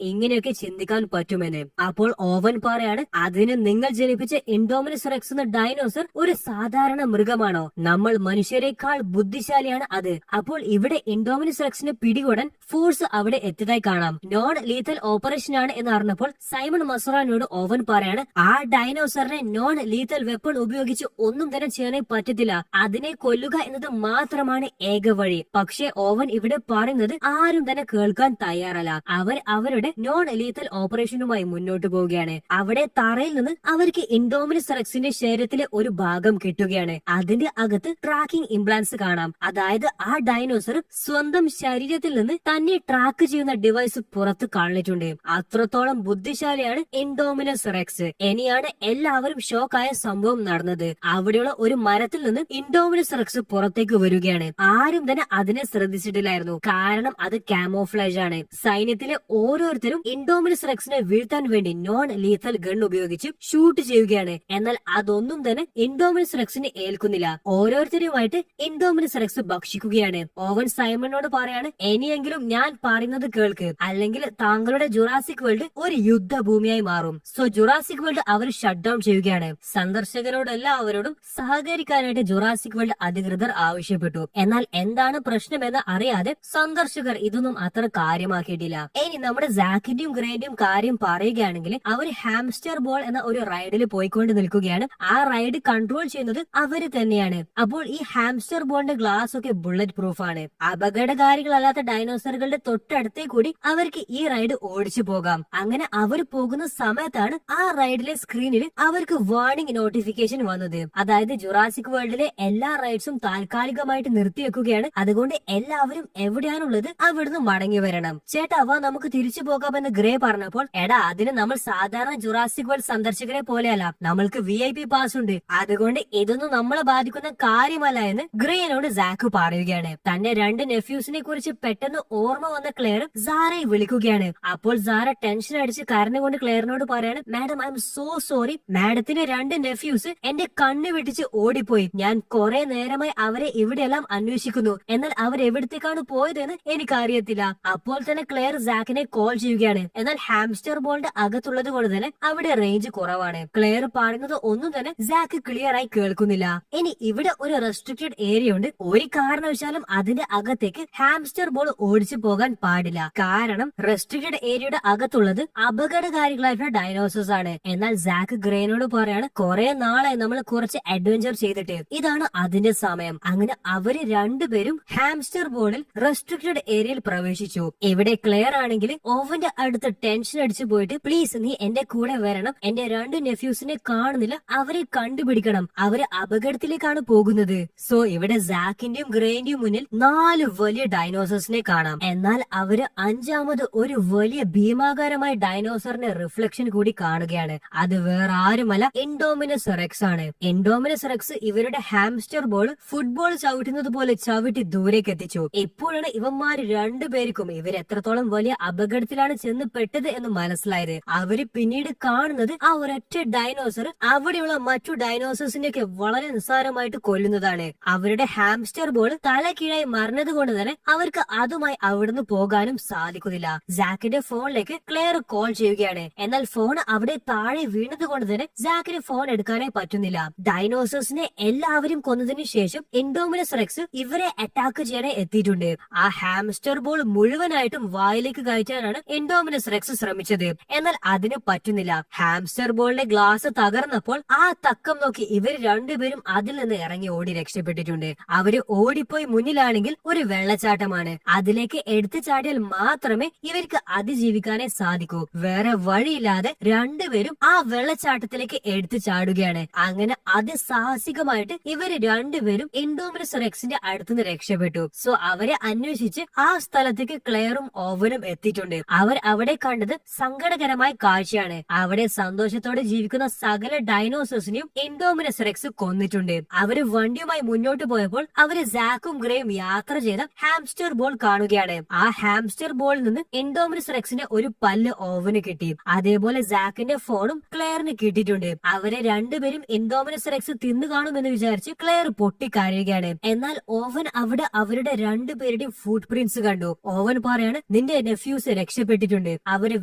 ഇങ്ങനെയൊക്കെ ചിന്തിക്കാൻ പറ്റുമെന്ന്. അപ്പോൾ ഓവൻ പറയാണ് അതിന് നിങ്ങൾ ജനിപ്പിച്ച ഇൻഡോമിനസ് റെക്സ് എന്ന ഡൈനോസർ ഒരു സാധാരണ മൃഗമാണോ? നമ്മൾ മനുഷ്യരെക്കാൾ ബുദ്ധിശാലിയാണ് അത്. അപ്പോൾ ഇവിടെ ഇൻഡോമിനസ് റെക്സിനെ പിടികൂടാൻ ഫോഴ്സ് അവിടെ എത്തിയതായി കാണാം. നോൺ ലീതൽ ഓപ്പറേഷൻ ആണ് എന്ന് അറിഞ്ഞപ്പോൾ സൈമൺ മസ്രാനിയോട് ഓവൻ പറയാണ് ആ ഡൈനോസറിനെ നോൺ ലീതൽ വെപ്പൺ ഉപയോഗിച്ച് ഒന്നും തന്നെ ചെയ്യാനേ പറ്റത്തില്ല. അതിനെ കൊല്ലുക എന്നത് മാത്രമാണ് ഏക വഴി. പക്ഷെ ഓവൻ ഇവിടെ പറയുന്നത് ആരും തന്നെ കേൾക്കാൻ തയ്യാറല്ല. അവർ അവരുടെ നോൺ ലീതൽ ഓപ്പറേഷനുമായി മുന്നോട്ട് പോവുകയാണ്. അവിടെ തറയിൽ നിന്ന് അവർക്ക് ഇൻഡോമിനസ് റെക്സിന്റെ ശരീരത്തിലെ ഒരു ഭാഗം കിട്ടുകയാണ്. അതിന്റെ അകത്ത് ട്രാക്കിംഗ് ഇംപ്ലാന്റ്സ് കാണാം. അതായത് ആ ഡൈനോസർ സ്വന്തം ശരീരത്തിൽ നിന്ന് തന്നെ ട്രാക്ക് ചെയ്യുന്ന ഡിവൈസ് റെക്സ് പുറത്ത് കളഞ്ഞിട്ടുണ്ട്. അത്രത്തോളം ബുദ്ധിശാലിയാണ് ഇൻഡോമിനസ് റെക്സ്. ഇനിയാണ് എല്ലാവരും ഷോക്കായ സംഭവം നടന്നത്. അവിടെയുള്ള ഒരു മരത്തിൽ നിന്ന് ഇൻഡോമിനസ് റെക്സ് പുറത്തേക്ക് വരികയാണ്. ആരും തന്നെ അതിനെ ശ്രദ്ധിച്ചിട്ടില്ലായിരുന്നു. കാരണം അത് കാമോഫ്ലാജ് ആണ്. സൈന്യത്തിലെ ഓരോരുത്തരും ഇൻഡോമിനസ് റെക്സിനെ വീഴ്ത്താൻ വേണ്ടി നോൺ ലീത്തൽ ഗൺ ഉപയോഗിച്ച് ഷൂട്ട് ചെയ്യുകയാണ്. എന്നാൽ അതൊന്നും തന്നെ ഇൻഡോമിനസ് റെക്സിന് ഏൽക്കുന്നില്ല. ഓരോരുത്തരുമായിട്ട് ഇൻഡോമിനസ് റെക്സ് ഭക്ഷിക്കുകയാണ്. ഓവൻ സൈമണിനോട് പറയാണ്, ഇനിയെങ്കിലും ഞാൻ പറയുന്നത് കേൾക്ക്, അല്ലെങ്കിൽ താങ്കളുടെ ജുറാസിക് വേൾഡ് ഒരു യുദ്ധഭൂമിയായി മാറും. സോ ജുറാസിക് വേൾഡ് അവർ ഷട്ട് ഡൗൺ ചെയ്യുകയാണ്. സന്ദർശകരോട് എല്ലാവരോടും സഹകരിക്കാനായിട്ട് ജുറാസിക് വേൾഡ് അധികൃതർ ആവശ്യപ്പെട്ടു. എന്നാൽ എന്താണ് പ്രശ്നമെന്ന് അറിയാതെ സന്ദർശകർ ഇതൊന്നും അത്ര കാര്യമാക്കിയിട്ടില്ല. ഇനി നമ്മുടെ സാക്കിന്റെയും ഗ്രേന്റെയും കാര്യം പറയുകയാണെങ്കിൽ അവർ ഹാംസ്റ്റർ ബോൾ എന്ന ഒരു റൈഡിൽ പോയിക്കൊണ്ട് നിൽക്കുകയാണ്. ആ റൈഡ് കൺട്രോൾ ചെയ്യുന്നത് അവര് തന്നെയാണ്. അപ്പോൾ ഈ ഹാംസ്റ്റർ ബോളിന്റെ ഗ്ലാസ് ഒക്കെ ബുള്ളറ്റ് പ്രൂഫ് ആണ്. അപകടകാരികളല്ലാത്ത ഡൈനോസറുകളുടെ തൊട്ടടുത്തേ കൂടി അവർക്ക് ഈ റൈഡ് ഓടിച്ചു പോകാം. അങ്ങനെ അവർ പോകുന്ന സമയത്താണ് ആ റൈഡിലെ സ്ക്രീനിൽ അവർക്ക് വാർണിംഗ് നോട്ടിഫിക്കേഷൻ വന്നത്. അതായത് ജുറാസിക് വേൾഡിലെ എല്ലാ റൈഡ്സും താൽക്കാലികമായിട്ട് നിർത്തിവെക്കുകയാണ്. അതുകൊണ്ട് എല്ലാവരും എവിടെയാണുള്ളത് അവിടുന്ന് മടങ്ങി വരണം. ചേട്ടാ വാ നമുക്ക് തിരിച്ചു പോകാമെന്ന് ഗ്രേ പറഞ്ഞപ്പോൾ, എടാ അതിന് നമ്മൾ സാധാരണ ജുറാസിക് വേൾഡ് സന്ദർശകരെ പോലെയല്ല, നമ്മൾക്ക് VIP പാസ് ഉണ്ട്, അതുകൊണ്ട് ഇതൊന്നും നമ്മളെ ബാധിക്കുന്ന കാര്യമല്ല എന്ന് ഗ്രേനോട് സാക്ക് പറയുകയാണ്. തന്റെ 2 നെഫ്യൂസിനെ കുറിച്ച് പെട്ടെന്ന് ഓർമ്മ വന്ന ക്ലെയർ സാറയെ വിളിക്കുകയാണ്. അപ്പോൾ സാറ ടെൻഷൻ അടിച്ച് കരഞ്ഞുകൊണ്ട് ക്ലെയറിനോട് പറയാണ്, madam I M so sorry, മാഡത്തിന്റെ 2 നെഫ്യൂസ് എന്റെ കണ്ണ് വെട്ടിച്ച് ഓടിപ്പോയി. ഞാൻ കുറെ നേരമായി അവരെ ഇവിടെയെല്ലാം അന്വേഷിക്കുന്നു, എന്നാൽ അവരെവിടത്തേക്കാണ് പോയതെന്ന് എനിക്കറിയത്തില്ല. അപ്പോൾ തന്നെ ക്ലെയർ സാക്കിനെ കോൾ ചെയ്യുകയാണ്. എന്നാൽ ഹാംസ്റ്റർ ബോളിന്റെ അകത്തുള്ളത് കൊണ്ട് തന്നെ അവിടെ റേഞ്ച് കുറവാണ്. ക്ലെയർ പറയുന്നത് ഒന്നും തന്നെ സാക്ക് ക്ലിയർ ആയി കേൾക്കുന്നില്ല. ഇനി ഇവിടെ ഒരു റെസ്ട്രിക്റ്റഡ് ഏരിയ ഉണ്ട്. ഒരു കാരണവശാലും അതിന്റെ അകത്തേക്ക് ഹാംസ്റ്റർ ബോൾ ഓടിച്ചു പോകാൻ പാടില്ല. കാരണം റെസ്ട്രിക്റ്റഡ് ഏരിയയുടെ അകത്തുള്ളത് അപകടകാരികളായിട്ടുള്ള ഡൈനോസേഴ്സ് ആണ്. എന്നാൽ സാക്ക് ഗ്രേനോട് പറയാണ്, കുറെ നാളായി നമ്മൾ കുറച്ച് അഡ്വഞ്ചർ ചെയ്തിട്ട് ഇതാണ് അതിന്റെ സമയം. അങ്ങനെ അവര് രണ്ടുപേരും ഹാംസ്റ്റർ ബോളിൽ റെസ്ട്രിക്റ്റഡ് ഏരിയയിൽ പ്രവേശിച്ചു. ഇവിടെ ക്ലെയർ ആണെങ്കിൽ ഓവന്റെ അടുത്ത് ടെൻഷൻ അടിച്ചു പോയിട്ട്, പ്ലീസ് നീ എന്റെ കൂടെ വരണം, എന്റെ 2 നെഫ്യൂസിനെ കാണുന്നില്ല, അവരെ കണ്ടുപിടിക്കണം, അവര് അപകടത്തിലേക്കാണ് പോകുന്നത്. സോ ഇവിടെ സാക്കിന്റെയും ഗ്രേന്റെയും മുന്നിൽ 4 വലിയ ഡൈനോസേഴ്സിനെ കാണാം. എന്നാൽ അവര് 5ാമത് ഒരു വലിയ ഭീമാകാരമായ ഡൈനോസറിന്റെ റിഫ്ലക്ഷൻ കൂടി കാണുകയാണ്. അത് വേറെ ആരുമല്ല, ഇൻഡോമിനസ് റെക്സ് ആണ്. ഇൻഡോമിനസ് റെക്സ് ഇവരുടെ ഹാംസ്റ്റർ ബോൾ ഫുട്ബോൾ ചവിട്ടുന്നത് പോലെ ചവിട്ടി ദൂരേക്ക് എത്തിച്ചു. ഇപ്പോഴാണ് ഇവന്മാര് രണ്ടുപേർക്കും ഇവർ എത്രത്തോളം വലിയ അപകടത്തിലാണ് ചെന്ന് പെട്ടത് എന്ന് മനസ്സിലായത്. അവര് പിന്നീട് കാണുന്നത് ആ ഒരൊറ്റ ഡൈനോസർ അവിടെയുള്ള മറ്റു ഡൈനോസേഴ്സിന്റെ ഒക്കെ വളരെ നിസ്സാരമായിട്ട് കൊല്ലുന്നതാണ്. അവരുടെ ഹാംസ്റ്റർ ബോൾ തല കീഴായി മറിഞ്ഞത് കൊണ്ട് തന്നെ അവർക്ക് അതുമായി അവിടുന്ന് പോകാനും സാധിക്കുന്നില്ല. സാക്കിന്റെ ഫോണിലേക്ക് ക്ലെയർ കോൾ ചെയ്യുകയാണ്. എന്നാൽ ഫോൺ അവിടെ താഴെ വീണത് കൊണ്ട് തന്നെ സാക്കിന് ഫോൺ എടുക്കാനേ പറ്റുന്നില്ല. ഡൈനോസേഴ്സിനെ എല്ലാവരും കൊന്നതിനു ശേഷം ഇൻഡോമിനസ് റെക്സ് ഇവരെ അറ്റാക്ക് ചെയ്യാനായി എത്തിയിട്ടുണ്ട്. ആ ഹാംസ്റ്റർ ബോൾ മുഴുവനായിട്ടും വായിലേക്ക് കയറ്റാനാണ് ഇൻഡോമിനസ് റെക്സ് ശ്രമിച്ചത്. എന്നാൽ അതിന് പറ്റുന്നില്ല. ഹാംസ്റ്റർ ബോളിന്റെ ഗ്ലാസ് തകർന്നപ്പോൾ ആ തക്കം നോക്കി ഇവർ രണ്ടുപേരും അതിൽ നിന്ന് ഇറങ്ങി ഓടി രക്ഷപ്പെട്ടിട്ടുണ്ട്. അവര് ഓടിപ്പോയി മുന്നിലാണെങ്കിൽ ഒരു വെള്ളച്ചാട്ടമാണ്. അതിലേക്ക് എടുത്തു ചാടിയാൽ മാത്രമേ ഇവർക്ക് അതിജീവിക്കാനേ സാധിക്കൂ. വേറെ വഴിയില്ലാതെ രണ്ടുപേരും ആ വെള്ളച്ചാട്ടത്തിലേക്ക് എടുത്തു ചാടുകയാണ്. അങ്ങനെ അതിസാഹസികമായിട്ട് ഇവര് രണ്ടുപേരും ഇൻഡോമിനസ് റെക്സിന്റെ അടുത്തുനിന്ന് രക്ഷപ്പെട്ടു. സോ അവരെ അന്വേഷിച്ച് ആ സ്ഥലത്തേക്ക് ക്ലെയറും ഓവനും എത്തിയിട്ടുണ്ട്. അവർ അവിടെ കണ്ടത് സങ്കടകരമായ കാഴ്ചയാണ്. അവിടെ സന്തോഷത്തോടെ ജീവിക്കുന്ന സകല ഡൈനോസേഴ്സിനെയും ഇൻഡോമിനസ് റെക്സ് കൊന്നിട്ടുണ്ട്. അവര് വണ്ടിയുമായി മുന്നോട്ട് പോയപ്പോൾ അവര് സാക്കും ഗ്രേയും യാത്ര ചെയ്ത ഹാംസ്റ്റർ ബോൾ കാണുകയാണ്. ആ ഹാംസ്റ്റർ ബോളിൽ നിന്ന് ഇൻഡോമിനസ് റെക്സിന്റെ ഒരു പല്ല് ഓവന് കിട്ടി. അതേപോലെ സാക്കിന്റെ ഫോണും ക്ലെയറിന് കിട്ടിയിട്ടുണ്ട്. അവരെ രണ്ടുപേരും ഇൻഡോമിനസ് റെക്സ് തിന്നു കാണുമെന്ന് വിചാരിച്ച് ക്ലെയർ പൊട്ടിക്കരയുകയാണ്. എന്നാൽ ഓവൻ അവിടെ അവരുടെ രണ്ടുപേരുടെയും ഫുട് പ്രിന്റ്സ് കണ്ടു. ഓവൻ പറയാണ്, നിന്റെ നെഫ്യൂസ് രക്ഷപ്പെട്ടിട്ടുണ്ട്, അവര്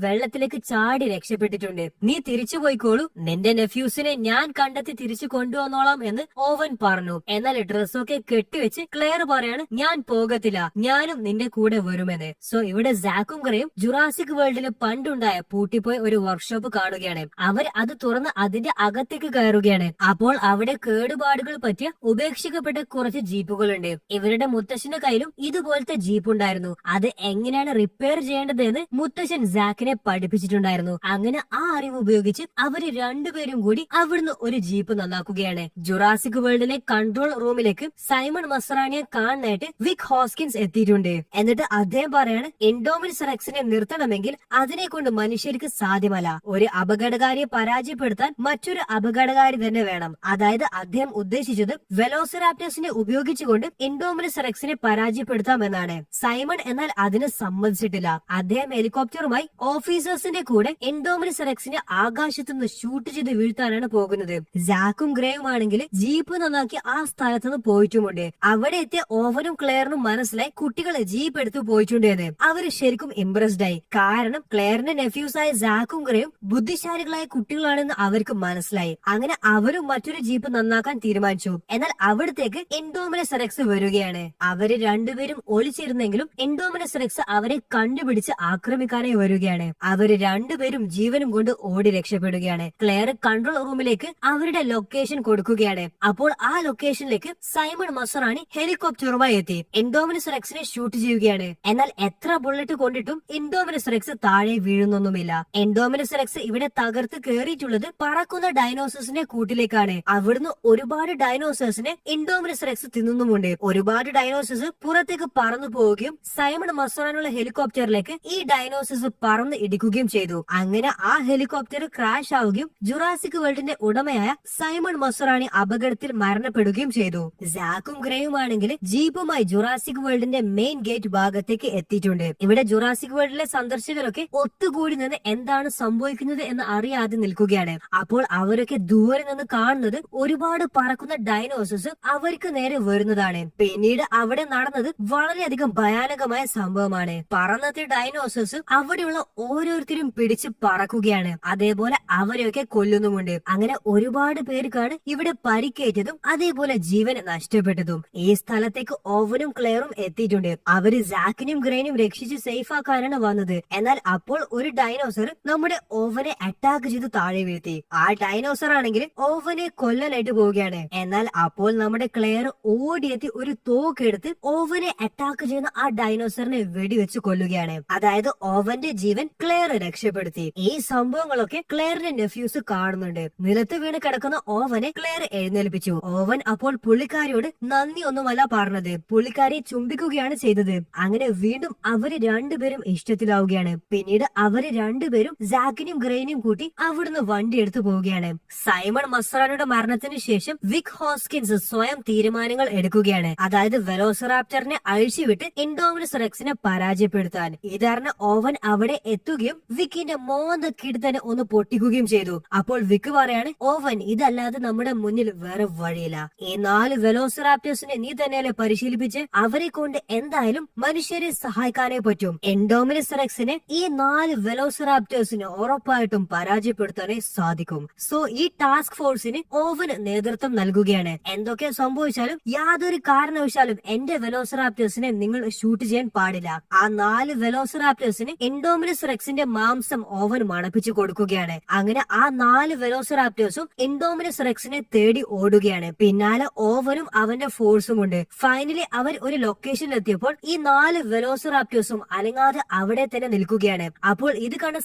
വെള്ളത്തിലേക്ക് ചാടി രക്ഷപ്പെട്ടിട്ടുണ്ട്, നീ തിരിച്ചു പോയിക്കോളൂ, നിന്റെ നെഫ്യൂസിനെ ഞാൻ കണ്ടെത്തി തിരിച്ചു കൊണ്ടുവന്നോളാം എന്ന് ഓവൻ പറഞ്ഞു. എന്നാൽ ഡ്രസ്സൊക്കെ കെട്ടിവെച്ച് ക്ലെയർ പറയാണ്, ഞാൻ പോകത്തില്ല, ഞാനും നിന്റെ കൂടെ വരുമെന്ന്. സോ ഇവിടെ സാക്കും ഗ്രേയും ജുറാസിക് വേൾഡിൽ പണ്ടുണ്ടായ പൂട്ടിപ്പോയ ഒരു വർക്ക്ഷോപ്പ് കാണുകയാണ്. അവർ അത് തുറന്ന് അതിന്റെ അകത്തേക്ക് കയറുകയാണ്. അപ്പോൾ അവിടെ കേടുപാടുകൾ പറ്റിയ ഉപേക്ഷിക്കപ്പെട്ട കുറച്ച് ജീപ്പുകളുണ്ട്. ഇവരുടെ മുത്തശ്ശന്റെ കയ്യിലും ഇതുപോലത്തെ ജീപ്പ് ഉണ്ടായിരുന്നു. അത് എങ്ങനെയാണ് റിപ്പയർ ചെയ്യേണ്ടതെന്ന് മുത്തശ്ശൻ സാക്കിനെ പഠിപ്പിച്ചിട്ടുണ്ടായിരുന്നു. അങ്ങനെ ആ അറിവ് ഉപയോഗിച്ച് അവര് രണ്ടുപേരും കൂടി അവിടുന്ന് ഒരു ജീപ്പ് നന്നാക്കുകയാണ്. ജുറാസിക് വേൾഡിലെ കൺട്രോൾ റൂമിലേക്ക് സൈമൺ മസ്രാണിയെ കാണാനായിട്ട് വിക് ഹോസ്കിൻസ് എത്തിയിട്ടുണ്ട്. എന്നിട്ട് അദ്ദേഹം പറയാണ്, ഇൻഡോമിനസ് എൻഡോമിനസ് റെക്സിനെ നിർത്തണമെങ്കിൽ അതിനെ കൊണ്ട് മനുഷ്യർക്ക് സാധ്യമല്ല. ഒരു അപകടകാരിയെ പരാജയപ്പെടുത്താൻ മറ്റൊരു അപകടകാരി തന്നെ വേണം. അതായത് അദ്ദേഹം ഉദ്ദേശിച്ചത് വെലോസിറാപ്റ്റേഴ്സിനെ ഉപയോഗിച്ചുകൊണ്ട് എൻഡോമിനസ് റെക്സിനെ പരാജയപ്പെടുത്താമെന്നാണ്. സൈമൺ എന്നാൽ അതിന് സമ്മതിച്ചിട്ടില്ല. അദ്ദേഹം ഹെലികോപ്റ്ററുമായി ഓഫീസേഴ്സിന്റെ കൂടെ എൻഡോമിനസ് റെക്സിനെ ആകാശത്തുനിന്ന് ഷൂട്ട് ചെയ്ത് വീഴ്ത്താനാണ് പോകുന്നത്. ജാക്കും ഗ്രേയും ആണെങ്കിൽ ജീപ്പ് നന്നാക്കി ആ സ്ഥലത്തുനിന്ന് പോയിട്ടുമുണ്ട്. അവിടെ എത്തിയ ഓവനും ക്ലെയറിനും മനസ്സിലായി കുട്ടികളെ ജീപ്പ് എടുത്തു പോയിട്ടുണ്ട് എന്ന്. അവര് ശരിക്കും ഇംപ്രസ്ഡ് ആയി. കാരണം ക്ലെയറിന്റെ നെഫ്യൂസായ ജാക്കും ഗ്രേയും ബുദ്ധിശാലികളായ കുട്ടികളാണെന്ന് അവർക്ക് മനസ്സിലായി. അങ്ങനെ അവരും മറ്റൊരു ജീപ്പ് നന്നാക്കാൻ തീരുമാനിച്ചു. എന്നാൽ അവിടത്തേക്ക് എൻഡോമിനസ് റെക്സ് വരികയാണ്. അവര് രണ്ടുപേരും ഒളിച്ചിരുന്നെങ്കിലും എൻഡോമിനസ് റെക്സ് അവരെ കണ്ടുപിടിച്ച് ആക്രമിക്കാനായി വരികയാണ്. അവര് രണ്ടുപേരും ജീവനും കൊണ്ട് ഓടി രക്ഷപ്പെടുകയാണ്. ക്ലെയർ കൺട്രോൾ റൂമിലേക്ക് അവരുടെ ലൊക്കേഷൻ കൊടുക്കുകയാണ്. അപ്പോൾ ആ ലൊക്കേഷനിലേക്ക് സൈമൺ മസറാണി ഹെലികോപ്റ്ററുമായി എത്തി എൻഡോമിനസ് റെക്സിനെ ഷൂട്ട് ചെയ്യുകയാണ്. എന്നാൽ എത്ര ബുള്ളറ്റ് കൊണ്ടിട്ടും എൻഡോമിനസ് റെക്സ് താഴെ വീഴുന്നൊന്നുമില്ല. എൻഡോമിനസ് റെക്സ് ഇവിടെ തകർത്ത് കയറിയിട്ടുള്ളത് പറക്കുന്ന ഡൈനോസേഴ്സിന്റെ കൂട്ടിലേക്കാണ്. അവിടുന്ന് ഒരുപാട് ഡൈനോസേഴ്സിനെ എൻഡോമിനസ് റെക്സ് തിന്നുന്നുമുണ്ട്. ഒരുപാട് ഡൈനോസേഴ്സ് പുറത്തേക്ക് പറന്നു പോവുകയും സൈമൺ മസറാനുള്ള ഹെലികോപ്റ്ററിലേക്ക് ഈ ഡൈനോസേഴ്സ് പറന്ന് ഇടിക്കുകയും ചെയ്തു. അങ്ങനെ ആ ഹെലികോപ്റ്റർ ക്രാഷ് ആവുകയും ജുറാസിക് വേൾഡിന്റെ ഉടമയായ സൈമൺ മസറാണി അപകടത്തിൽ മരണപ്പെടുകയും ചെയ്തു. ജാക്കും ഗ്രേയുമാണെങ്കിൽ ജീപ്പുമായി ജുറാസിക് വേൾഡിന്റെ മെയിൻ ഗേറ്റ് ഭാഗത്തേക്ക് എത്തിയിട്ടുണ്ട്. ഇവിടെ ജുറാസിക് വേൾഡിലെ സന്ദർശകരൊക്കെ ഒത്തുകൂടി നിന്ന് എന്താണ് സംഭവിക്കുന്നത് എന്ന് അറിയാതെ നിൽക്കുകയാണ്. അപ്പോൾ അവരൊക്കെ ദൂരെ നിന്ന് കാണുന്നത് ഒരുപാട് പറക്കുന്ന ഡൈനോസേഴ്സ് അവർക്ക് നേരെ വരുന്നതാണ്. പിന്നീട് അവിടെ നടന്നത് വളരെയധികം ഭയാനകമായ സംഭവമാണ്. പറന്നെത്തിയ ഡൈനോസേഴ്സ് അവിടെയുള്ള ഓരോരുത്തരും പിടിച്ച് പറക്കുകയാണ്. അതേപോലെ അവരെയൊക്കെ കൊല്ലുന്നുമുണ്ട്. അങ്ങനെ ഒരുപാട് പേർക്കാണ് ഇവിടെ പരിക്കേറ്റതും അതേപോലെ ജീവൻ നഷ്ടപ്പെട്ടതും. ഈ സ്ഥലത്തേക്ക് ഓവനും ക്ലെയറും എത്തിയിട്ടുണ്ട്. അവര് ജാക്കിനും ഗ്രേനും രക്ഷിച്ച് സേഫ് ആക്കാനാണ് വന്നത്. എന്നാൽ അപ്പോൾ ഒരു ഡൈനോസർ നമ്മുടെ ഓവനെ അറ്റാക്ക് ചെയ്ത് താഴെ വീഴ്ത്തി. ആ ഡൈനോസർ ആണെങ്കിൽ ഓവനെ കൊല്ലാനായിട്ട് പോവുകയാണ്. എന്നാൽ അപ്പോൾ നമ്മുടെ ക്ലെയർ ഓടിയെത്തി ഒരു തോക്കെടുത്ത് ഓവനെ അറ്റാക്ക് ചെയ്യുന്ന ആ ഡൈനോസറിനെ വെടിവെച്ച് കൊല്ലുകയാണ്. അതായത് ഓവന്റെ ജീവൻ ക്ലെയർ രക്ഷപ്പെടുത്തി. ഈ സംഭവങ്ങളൊക്കെ ക്ലെയറിന്റെ നെഫ്യൂസ് കാണുന്നുണ്ട്. നിലത്ത് വീണ് കിടക്കുന്ന ഓവനെ ക്ലെയർ എഴുന്നേൽപ്പിച്ചു. ഓവൻ അപ്പോൾ പുള്ളിക്കാരിയോട് നന്ദി ഒന്നുമല്ല പറഞ്ഞത്, പുള്ളിക്കാരിയെ ചുംബിക്കുകയാണ് ചെയ്തത്. അങ്ങനെ വീണ്ടും അവര് രണ്ടുപേരും ഇഷ്ടത്തിലാവുകയാണ്. പിന്നീട് അവര് രണ്ടുപേരും ജാക്കിനും ഗ്രേനും കൂട്ടി അവിടുന്ന് വണ്ടി എടുത്തു പോവുകയാണ്. സൈമൺ മസറാനിയുടെ മരണത്തിന് ശേഷം വിക് ഹോസ്കിൻസ് സ്വയം തീരുമാനങ്ങൾ എടുക്കുകയാണ്. അതായത് വെലോസിറാപ്റ്ററിനെ അഴിച്ചുവിട്ട് എൻഡോമിനസ് റെക്സിനെ പരാജയപ്പെടുത്താൻ. ഇതറിഞ്ഞ ഓവൻ അവിടെ എത്തുകയും വിക്കിന്റെ മോന്ത കിടത്തനെ ഒന്ന് പൊട്ടിക്കുകയും ചെയ്തു. അപ്പോൾ വിക്ക് പറയാണ്, ഓവൻ ഇതല്ലാതെ നമ്മുടെ മുന്നിൽ വേറെ വഴിയില്ല. ഈ 4 വെലോസിറാപ്റ്റേഴ്സിനെ നീ തന്നെയല്ലേ പരിശീലിപ്പിച്ച്, അവരെ കൊണ്ട് എന്തായാലും മനുഷ്യരെ സഹായിക്കാനേ പറ്റും. എൻഡോമിനസ് റെക്സിനെ ഈ 4 വെലോസിറാപ്റ്റേഴ്സിനെ ഉറപ്പായിട്ടും പരാജയപ്പെടുത്താനേ സാധിക്കും. സോ ഈ ടാസ്ക് ഫോഴ്സിന് ഓവന് നേതൃത്വം നൽകുകയാണ്. എന്തൊക്കെ സംഭവിച്ചാലും യാതൊരു കാരണവശാലും എന്റെ വെലോസിറാപ്റ്റേഴ്സിനെ നിങ്ങൾ ഷൂട്ട് ചെയ്യാൻ പാടില്ല. ആ 4 വെലോസിറാപ്റ്റേഴ്സിന് എൻഡോമിനസ് റെക്സിന്റെ മാംസം ഓവൻ മണപ്പിച്ചു കൊടുക്കുകയാണ്. അങ്ങനെ ആ 4 വെലോസിറാപ്റ്റേഴ്സും എൻഡോമിനസ് റെക്സിനെ തേടി ഓടുകയാണ്. പിന്നാലെ ഓവനും അവന്റെ ഫോഴ്സും ഉണ്ട്. ഫൈനലി അവർ ഒരു ലൊക്കേഷനിൽ എത്തിയപ്പോൾ ഈ 4 വെലോസിറാപ്റ്റേഴ്സും അനങ്ങാതെ അവിടെ തന്നെ നിൽക്കുകയാണ്. അപ്പോൾ ഇത് കണ്ട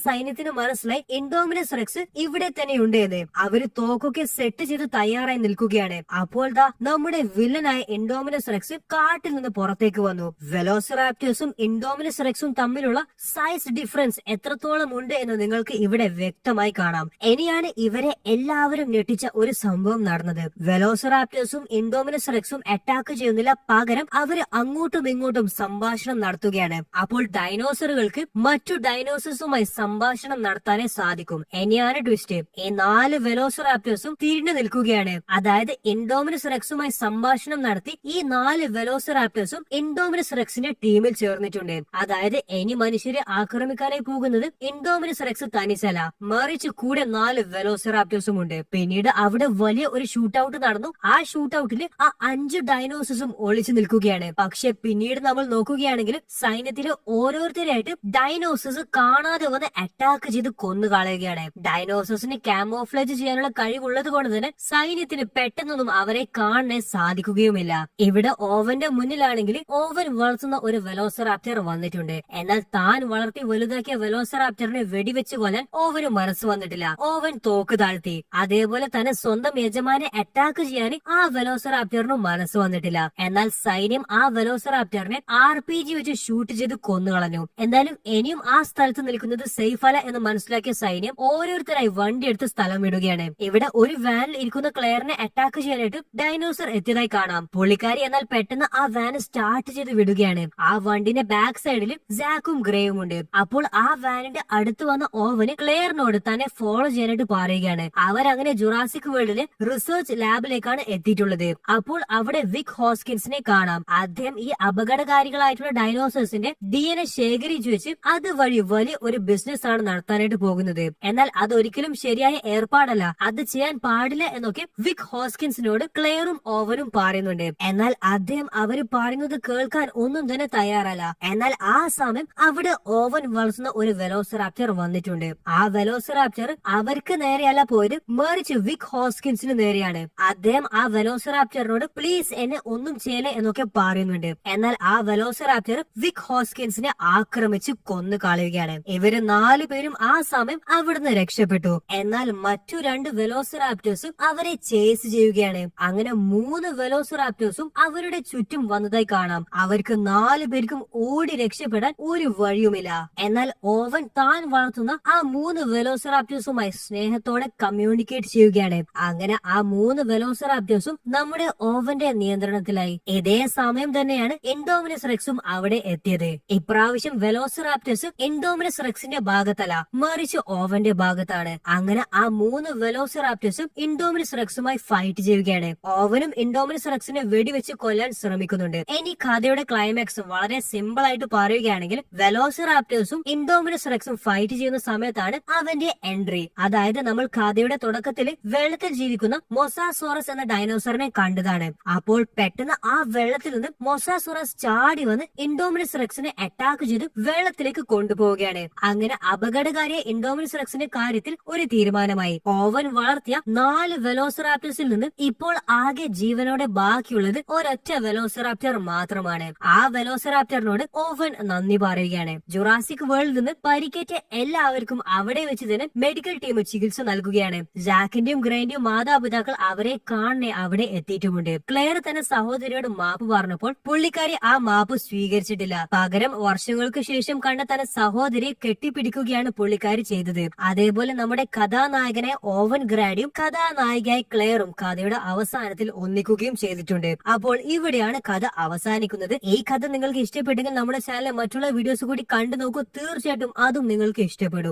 സൈന്യത്തിന് മനസ്സിലായി എൻഡോമിനസ് റെക്സ് ഇവിടെ തന്നെ ഉണ്ട് എന്ന്. അവര് തോക്കൊക്കെ സെറ്റ് ചെയ്ത് തയ്യാറായി നിൽക്കുകയാണ്. അപ്പോൾ ദാ നമ്മുടെ വില്ലനായ എൻഡോമിനസ് റെക്സ് കാട്ടിൽ നിന്ന് പുറത്തേക്ക് വന്നു. വെലോസിറാപ്റ്റേഴ്സും എൻഡോമിനസ് റെക്സും തമ്മിലുള്ള സൈസ് ഡിഫറൻസ് എത്രത്തോളം ഉണ്ട് എന്ന് നിങ്ങൾക്ക് ഇവിടെ വ്യക്തമായി കാണാം. ഇനിയാണ് ഇവരെ എല്ലാവരും ഞെട്ടിച്ച ഒരു സംഭവം നടന്നത്. വെലോസിറാപ്റ്റേഴ്സും എൻഡോമിനസ് റെക്സും അറ്റാക്ക് ചെയ്യുന്നില്ല, പകരം അവര് അങ്ങോട്ടും ഇങ്ങോട്ടും സംഭാഷണം നടത്തുകയാണ്. അപ്പോൾ ഡൈനോസറുകൾക്ക് മറ്റു ഡൈനോസേഴ്സുമായി സംഭാഷണം നടത്താനേ സാധിക്കും. ഇനിയാണ് ട്വിസ്റ്റ്. ഈ 4 വെലോസിറാപ്റ്റേഴ്സും തിരിഞ്ഞു നിൽക്കുകയാണ്. അതായത് എൻഡോമിനസ് റെക്സുമായി സംഭാഷണം നടത്തി ഈ 4 വെലോസിറാപ്റ്റേഴ്സും എൻഡോമിനസ് റെക്സിന്റെ ടീമിൽ ചേർന്നിട്ടുണ്ട്. അതായത് ഇനി മനുഷ്യരെ ആക്രമിക്കാനായി പോകുന്നത് എൻഡോമിനസ് റെക്സ് തനിച്ചല്ല, മറിച്ച് കൂടെ 4 വെലോസിറാപ്റ്റേഴ്സും ഉണ്ട്. പിന്നീട് അവിടെ വലിയ ഒരു ഷൂട്ട് ഔട്ട് നടന്നു. ആ ഷൂട്ട് ഔട്ടിൽ ആ 5 ഡൈനോസേഴ്സും ഒളിച്ചു നിൽക്കുകയാണ്. പക്ഷെ പിന്നീട് നമ്മൾ നോക്കുകയാണെങ്കിൽ സൈന്യത്തിലെ ഓരോരുത്തരായിട്ട് ഡൈനോസേഴ്സ് കാണാതെ വന്ന് അറ്റാക്ക് ചെയ്ത് കൊന്നു കളയുകയാണ്. ഡൈനോസേഴ്സിന് ക്യാമോഫ്ലേജ് ചെയ്യാനുള്ള കഴിവുള്ളത് കൊണ്ട് തന്നെ സൈന്യത്തിന് പെട്ടെന്നൊന്നും അവരെ കാണാൻ സാധിക്കുകയുമില്ല. ഇവിടെ ഓവന്റെ മുന്നിലാണെങ്കിൽ ഓവൻ വളർത്തുന്ന ഒരു വെലോസിറാപ്റ്റർ വന്നിട്ടുണ്ട്. എന്നാൽ താൻ വളർത്തി വലുതാക്കിയ വെലോസിറാപ്റ്ററിനെ വെടിവെച്ച് കൊല്ലാൻ ഓവന് മനസ്സ് വന്നിട്ടില്ല. ഓവൻ തോക്ക് താഴ്ത്തി. അതേപോലെ തന്നെ സ്വന്തം യജമാനെ അറ്റാക്ക് ചെയ്യാൻ ആ വെലോസിറാപ്റ്ററിനും മനസ്സ് വന്നിട്ടില്ല. എന്നാൽ സൈന്യം ആ വെലോസിറാപ്റ്ററിനെ RPG വെച്ച് ഷൂട്ട് ചെയ്ത് കൊന്നു കൊന്നുകളഞ്ഞു. എന്തായാലും ഇനിയും ആ സ്ഥലത്ത് നിൽക്കുന്നത് സേഫ് അല്ല എന്ന് മനസ്സിലാക്കിയ സൈന്യം ഓരോരുത്തരായി വണ്ടി എടുത്ത് സ്ഥലം വിടുകയാണ്. ഇവിടെ ഒരു വാനിൽ ഇരിക്കുന്ന ക്ലെയറിനെ അറ്റാക്ക് ചെയ്യാനായിട്ട് ഡൈനോസർ എത്തിയതായി കാണാം. പുള്ളിക്കാരി എന്നാൽ പെട്ടെന്ന് ആ വാൻ സ്റ്റാർട്ട് ചെയ്ത് വിടുകയാണ്. ആ വണ്ടിന്റെ ബാക്ക് സൈഡിൽ ജാക്കും ഗ്രേയും ഉണ്ട്. അപ്പോൾ ആ വാനിന്റെ അടുത്ത് വന്ന ഓവന് ക്ലെയറിനോട് തന്നെ ഫോളോ ചെയ്യാനായിട്ട് പറയുകയാണ്. അവരങ്ങനെ ജുറാസിക് വേൾഡിലെ റിസർച്ച് ലാബിലേക്കാണ് എത്തിയിട്ടുള്ളത്. അപ്പോൾ അവിടെ വിക് ഹോസ്കിൻസിനെ കാണാം. അദ്ദേഹം ഈ അപകടകാരികളായിട്ടുള്ള ഡൈനോസേഴ്സിന്റെ DNA ശേഖരിച്ചു വെച്ച് അതുവഴി വലിയ ഒരു ബിസിനസ് ആണ് നടത്താനായിട്ട് പോകുന്നത്. എന്നാൽ അതൊരിക്കലും ശരിയായ ഏർപ്പാടല്ല, അത് ചെയ്യാൻ പാടില്ല എന്നൊക്കെ വിക് ഹോസ്കിൻസിനോട് ക്ലെയറും ഓവനും പറയുന്നുണ്ട്. എന്നാൽ അദ്ദേഹം അവര് പറയുന്നത് കേൾക്കാൻ ഒന്നും തന്നെ തയ്യാറല്ല. എന്നാൽ ആ സമയം അവിടെ ഓവൻ വളർത്തുന്ന ഒരു വെലോസിറാപ്റ്റർ വന്നിട്ടുണ്ട്. ആ വെലോസിറാപ്റ്റർ അവർക്ക് നേരെയല്ല പോയത്, മറിച്ച് വിക് ഹോസ്കിൻസിന് നേരെയാണ്. അദ്ദേഹം ആ വെലോസിറാപ്റ്ററിനോട് പ്ലീസ് എന്നെ ഒന്നും ചെയ്യലേ എന്നൊക്കെ പറയുന്നുണ്ട്. എന്നാൽ ആ വെലോസിറാപ്റ്റർ വിക് ഹോസ്കിൻസിനെ ആക്രമിച്ച് കൊന്നു കളയുകയാണ്. ഇവര് 4 പേരും ആ സമയം അവിടുന്ന് രക്ഷപ്പെട്ടു. എന്നാൽ മറ്റു 2 വെലോസിറാപ്റ്റേഴ്സും അവരെ ചേസ് ചെയ്യുകയാണ്. അങ്ങനെ 3 വെലോസിറാപ്റ്റേഴ്സും അവരുടെ ചുറ്റും വന്നതായി കാണാം. അവർക്ക് 4 പേർക്കും ഓടി രക്ഷപ്പെടാൻ ഒരു വഴിയുമില്ല. എന്നാൽ ഓവൻ താൻ വളർത്തുന്ന ആ 3 വെലോസിറാപ്റ്റേഴ്സുമായി സ്നേഹത്തോടെ കമ്മ്യൂണിക്കേറ്റ് ചെയ്യുകയാണ്. അങ്ങനെ ആ 3 വെലോസിറാപ്റ്റേഴ്സും നമ്മുടെ ഓവന്റെ നിയന്ത്രണത്തിലായി. ഇതേ സമയം തന്നെയാണ് ഇൻഡോമിനസ് റെക്സും അവിടെ എത്തിയത്. ഇപ്രാവശ്യം വെലോസിറാപ്റ്റേഴ്സ് ഇൻഡോമിനസ് റെക്സിന്റെ ഭാഗത്തല്ല, മറിച്ച് ഓവന്റെ ഭാഗത്താണ്. അങ്ങനെ ആ 3 വെലോസിറാപ്റ്റേഴ്സും ഇൻഡോമിനസ് റെക്സുമായി ഫൈറ്റ് ചെയ്യുകയാണ്. ഓവനും ഇൻഡോമിനസ് റെക്സിനെ വെടിവെച്ച് കൊല്ലാൻ ശ്രമിക്കുന്നുണ്ട്. ഇനി കഥയുടെ ക്ലൈമാക്സ് വളരെ സിമ്പിൾ ആയിട്ട് പറയുകയാണെങ്കിൽ വെലോസിറാപ്റ്റേഴ്സും ഇൻഡോമിനസ് റെക്സും ഫൈറ്റ് ചെയ്യുന്ന സമയത്താണ് അവന്റെ എൻട്രി. അതായത് നമ്മൾ കഥയുടെ തുടക്കത്തിൽ വെള്ളത്തിൽ ജീവിക്കുന്ന മൊസാസോറസ് എന്ന ഡൈനോസറിനെ കണ്ടതാണ്. അപ്പോൾ പെട്ടെന്ന് ആ വെള്ളത്തിൽ നിന്ന് മൊസാസോറസ് ചാടി വന്ന് ഇൻഡോമിനസ് റെക്സിനെ അറ്റാക്ക് ചെയ്ത് വെള്ളത്തിലേക്ക് കൊണ്ടുപോവുകയാണ്. അങ്ങനെ അപകടകാരിയ ഇൻഡോമിനസ് റെക്സിന്റെ കാര്യത്തിൽ ഒരു തീരുമാനമായി. ഓവൻ വളർത്തിയ 4 വെലോസിറാപ്റ്റേഴ്സിൽ നിന്ന് ഇപ്പോൾ ആകെ ജീവനോടെ ബാക്കിയുള്ളത് ഒരൊറ്റ വെലോസിറാപ്റ്റർ മാത്രമാണ്. ആ വെലോസിറാപ്റ്ററിനോട് ഓവൻ നന്ദി പറയുകയാണ്. ജുറാസിക് വേൾഡിൽ നിന്ന് പരിക്കേറ്റ എല്ലാവർക്കും അവിടെ വെച്ച് തന്നെ മെഡിക്കൽ ടീം ചികിത്സ നൽകുകയാണ്. ജാക്കിന്റെയും ഗ്രേന്റെയും മാതാപിതാക്കൾ അവരെ കാണെ അവിടെ എത്തിയിട്ടുമുണ്ട്. ക്ലെയർ തന്നെ സഹോദരിയോട് മാപ്പ് പറഞ്ഞപ്പോൾ പുള്ളിക്കാരി ആ മാപ്പ് സ്വീകരിച്ചിട്ടില്ല. പകരം വർഷങ്ങൾക്ക് ശേഷം കണ്ട തന്റെ സഹോദരിയെ കെട്ടിപ്പിടിക്കുകയാണ് പുള്ളിക്കാരി ചെയ്തത്. അതേപോലെ നമ്മുടെ കഥാനായകനെ ഓവൻ ഗ്രാഡിയും കഥാനായികയായി ക്ലെയറും കഥയുടെ അവസാനത്തിൽ ഒന്നിക്കുകയും ചെയ്തിട്ടുണ്ട്. അപ്പോൾ ഇവിടെയാണ് കഥ അവസാനിക്കുന്നത്. ഈ കഥ നിങ്ങൾക്ക് ഇഷ്ടപ്പെട്ടെങ്കിൽ നമ്മുടെ ചാനലിലെ മറ്റുള്ള വീഡിയോസ് കൂടി കണ്ടു നോക്കൂ. തീർച്ചയായിട്ടും അതും നിങ്ങൾക്ക് ഇഷ്ടപ്പെടും.